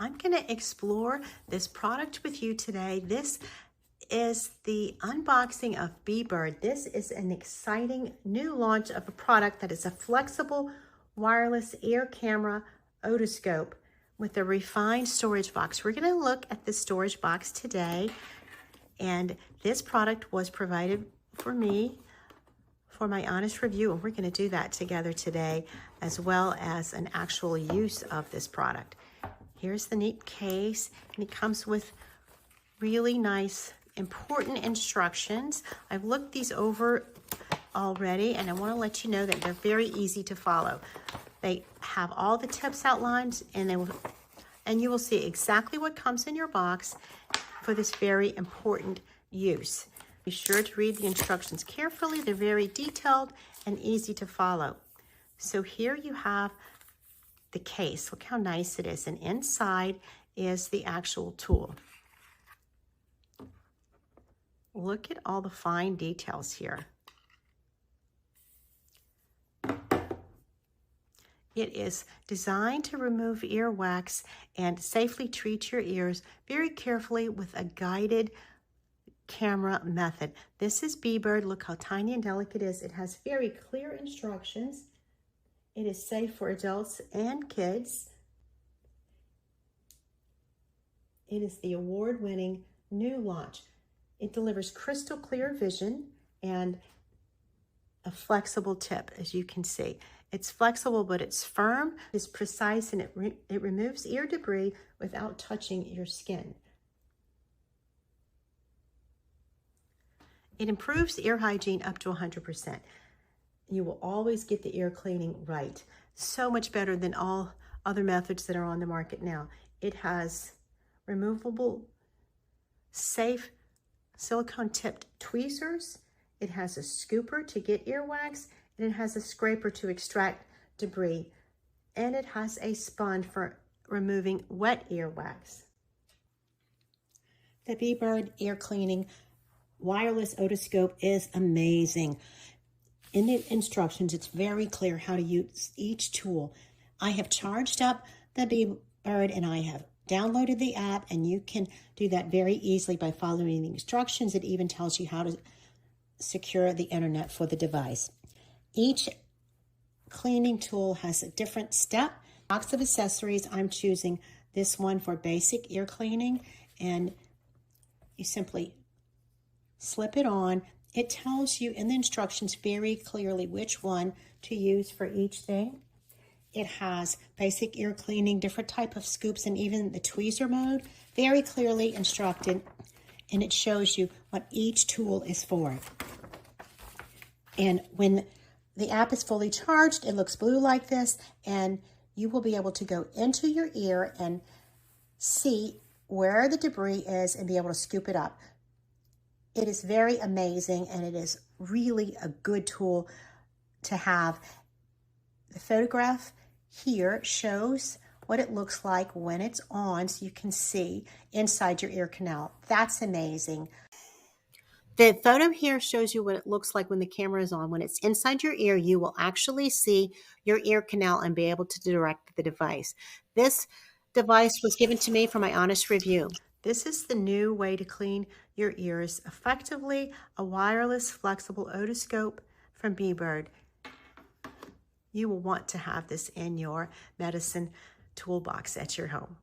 I'm going to explore this product with you today. This is the unboxing of Bebird. This is an exciting new launch of a product that is a flexible wireless air camera otoscope with a refined storage box. We're going to look at the storage box today, and this product was provided for me for my honest review, and we're going to do that together today, as well as an actual use of this product. Here's the neat case, and it comes with really nice, important instructions. I've looked these over already, and I want to let you know that they're very easy to follow. They have all the tips outlined, and you will see exactly what comes in your box for this very important use. Be sure to read the instructions carefully. They're very detailed and easy to follow. So here you have the case. Look how nice it is. And inside is the actual tool. Look at all the fine details here. It is designed to remove earwax and safely treat your ears very carefully with a guided camera method. This is Bebird. Look how tiny and delicate it is. It has very clear instructions. It is safe for adults and kids. It is the award-winning new launch. It delivers crystal clear vision and a flexible tip, as you can see. It's flexible, but it's firm, it's precise, and it removes ear debris without touching your skin. It improves ear hygiene up to 100%. You will always get the ear cleaning right. So much better than all other methods that are on the market now. It has removable, safe, silicone-tipped tweezers. It has a scooper to get earwax, and it has a scraper to extract debris. And it has a sponge for removing wet earwax. The Bebird ear cleaning wireless otoscope is amazing. In the instructions, it's very clear how to use each tool. I have charged up the Bebird, and I have downloaded the app, and you can do that very easily by following the instructions. It even tells you how to secure the internet for the device. Each cleaning tool has a different step. Box of accessories, I'm choosing this one for basic ear cleaning, and you simply slip it on. It tells you in the instructions very clearly which one to use for each thing. It has basic ear cleaning, different type of scoops, and even the tweezer mode, very clearly instructed, and it shows you what each tool is for. And when the app is fully charged, it looks blue like this, and you will be able to go into your ear and see where the debris is and be able to scoop it up. It is very amazing, and it is really a good tool to have. The photograph here shows what it looks like when it's on, so you can see inside your ear canal. That's amazing. The photo here shows you what it looks like when the camera is on. When it's inside your ear, you will actually see your ear canal and be able to direct the device. This device was given to me for my honest review. This is the new way to clean your ears effectively, a wireless flexible otoscope from Bebird. You will want to have this in your medicine toolbox at your home.